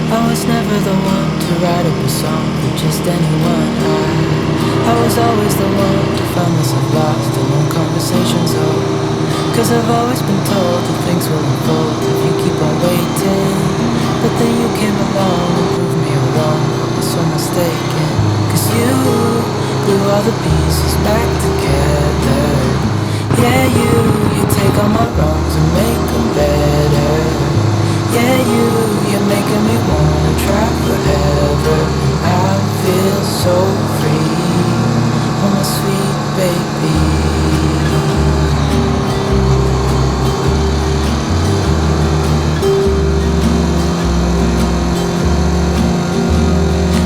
I was never the one to write up a song for just anyone. I was always the one to find myself lost in long conversations. Cause I've always been told that things will unfold if you keep on waiting. But then you came along and proved me wrong. I was so mistaken. Cause you glue all the pieces back together. Yeah, you take all my wrongs and make them better. Yeah, you're making me wanna try forever. I feel so free, oh my sweet baby.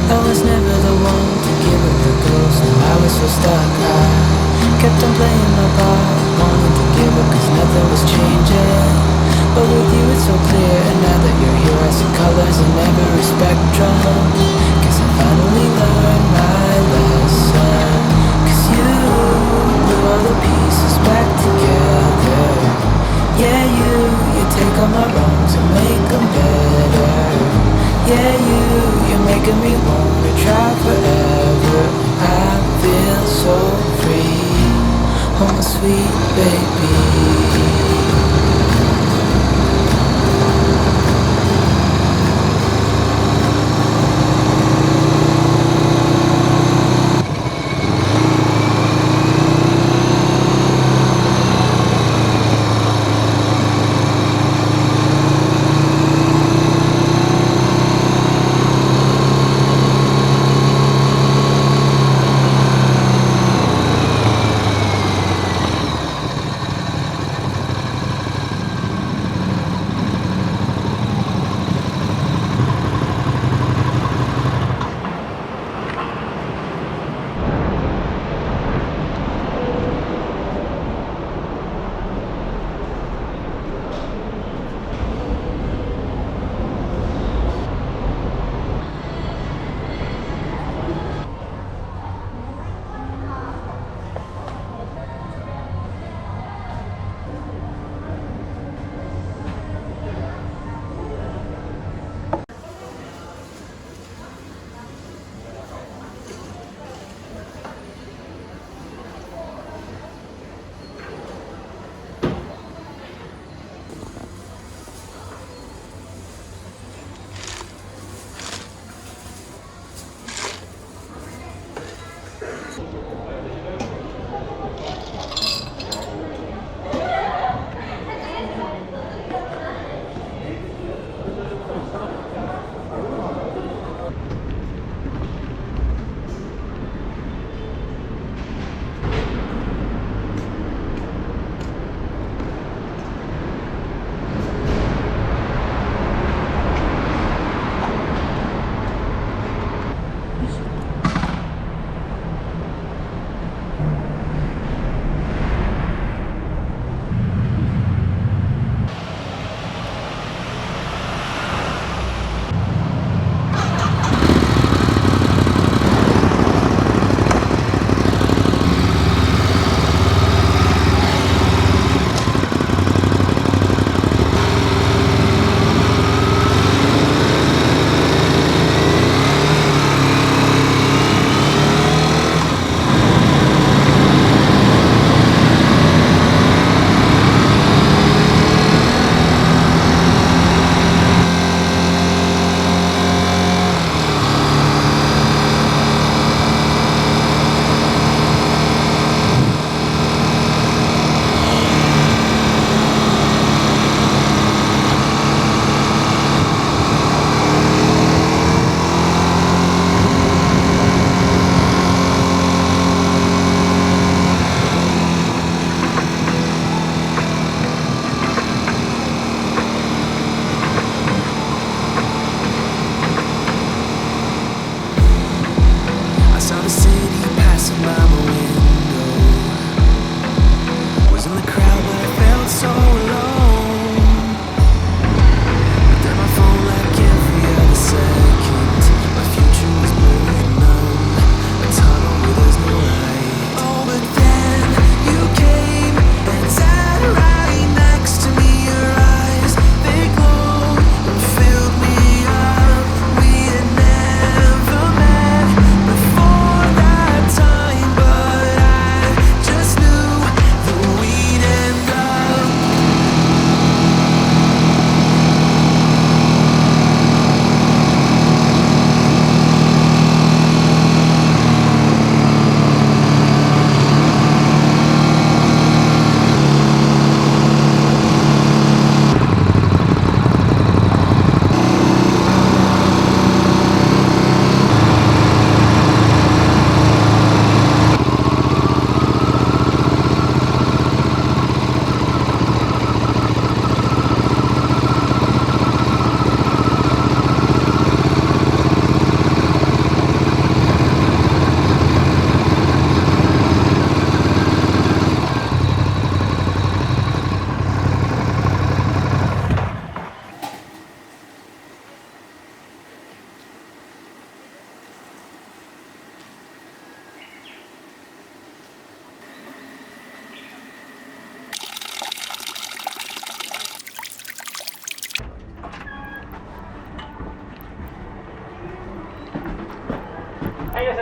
I was never the one to give up the ghost. No, I was so stuck. I kept on playing my part, wanting to give up cause nothing was changing. But with you it's so clear, and now that you're here I see colors in every spectrum. Cause I finally learned my lesson. Cause you glue all the pieces back together. Yeah, you take all my wrongs and make them better. Yeah, you're making me wanna try forever. I feel so free, oh my sweet baby.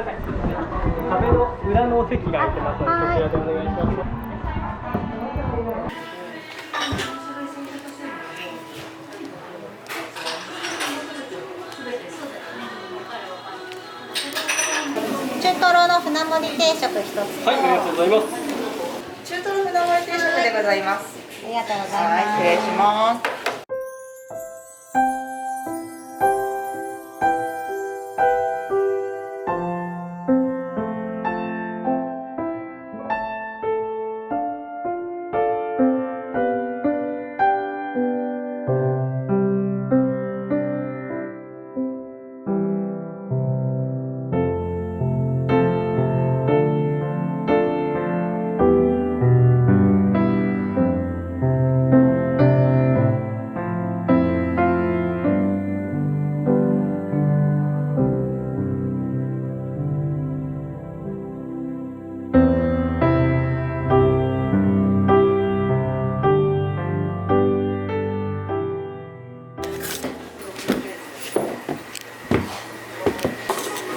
なさい。壁の裏のお席が空いてますので、こちらでお願いします。中トロの船盛り定食一つ。はい、ありがとうございます。中トロ船盛り定食でございます。ありがとうございはい、ます。失礼します。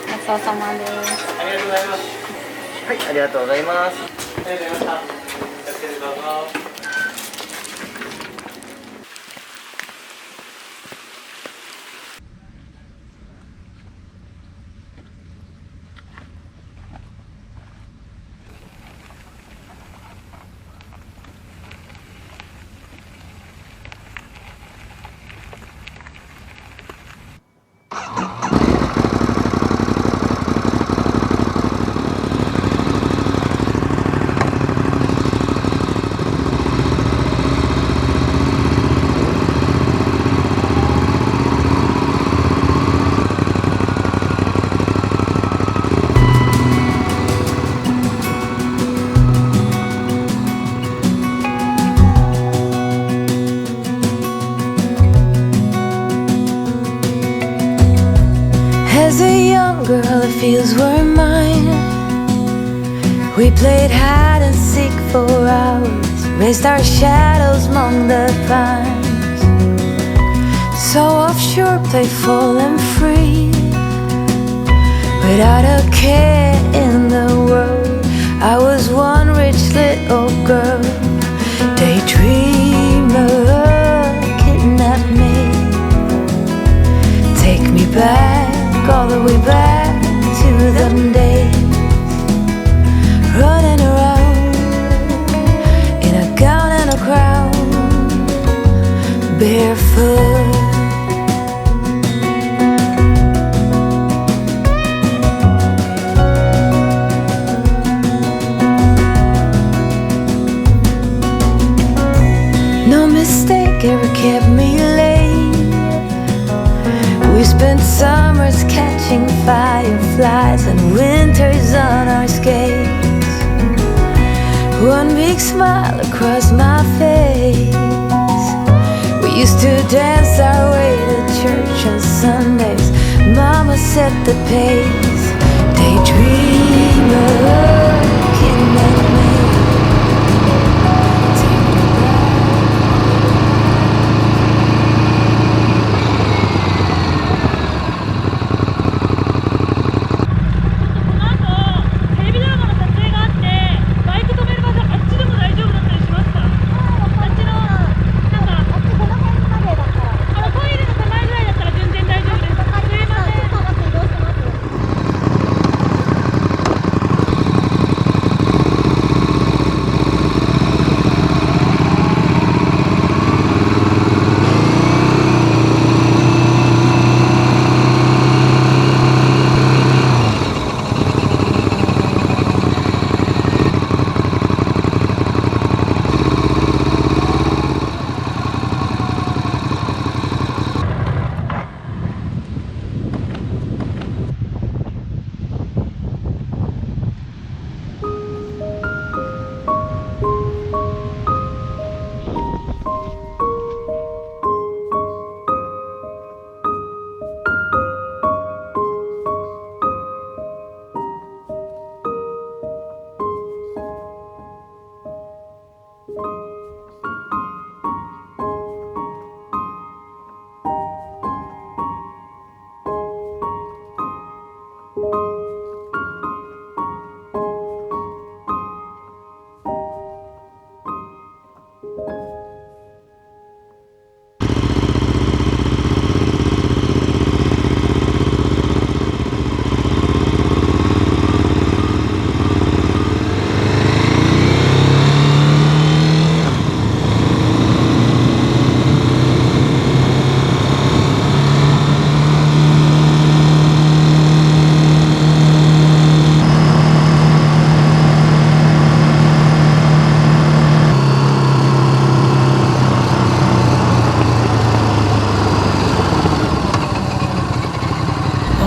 ごちそうさまです。ありがとうございます。はい、ありがとうございます。ありがとうございました。やってるどうぞ。As a young girl, the fields were mine. We played hide and seek for hours, raised our shadows among the pines. So offshore, playful and free, without a care in the world. I was one rich little girl, daydreamer, kidnap me, take me back, all the way back to them days, running around in a gown and a crown, barefoot. No mistake ever kept me late. We spent summers catching fireflies and winters on our skates. One big smile across my face. We used to dance our way to church on Sundays. Mama set the pace. Daydreamer, kidnap me.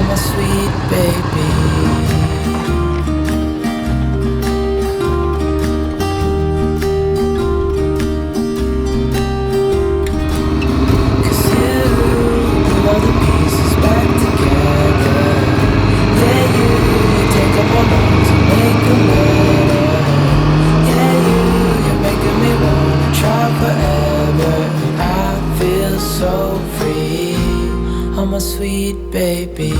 my sweet baby. All the pieces back together. Yeah, you take up my lungs and make them better. Yeah, you're making me wanna try forever. And I feel so free. I'm a sweet baby.